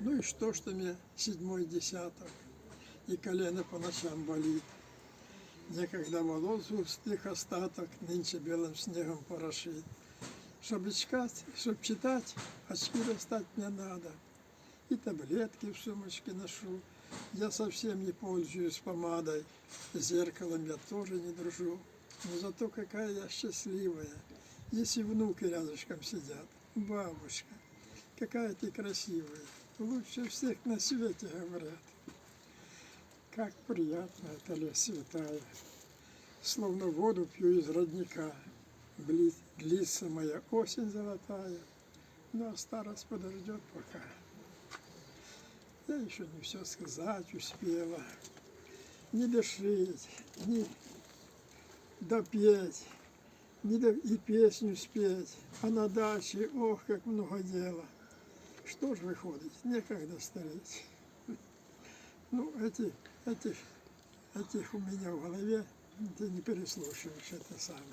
Ну и что мне седьмой десяток, и колено по ночам болит. Некогда волос густых остаток нынче белым снегом порошит. Чтобы читать, очки достать мне надо. И таблетки в сумочке ношу. Я совсем не пользуюсь помадой. Зеркалом я тоже не дружу. Но зато какая я счастливая. Если внуки рядышком сидят. Бабушка, какая ты красивая. Лучше всех на свете, говорят. Как приятно эта лес святая. Словно воду пью из родника. Длится моя осень золотая. Но старость подождет пока. Я еще не все сказать успела, не дошить, не допеть, и песню спеть, а на даче, ох, как много дела. Что ж выходит, некогда стареть. Ну, этих у меня в голове, ты не переслушиваешь это самое.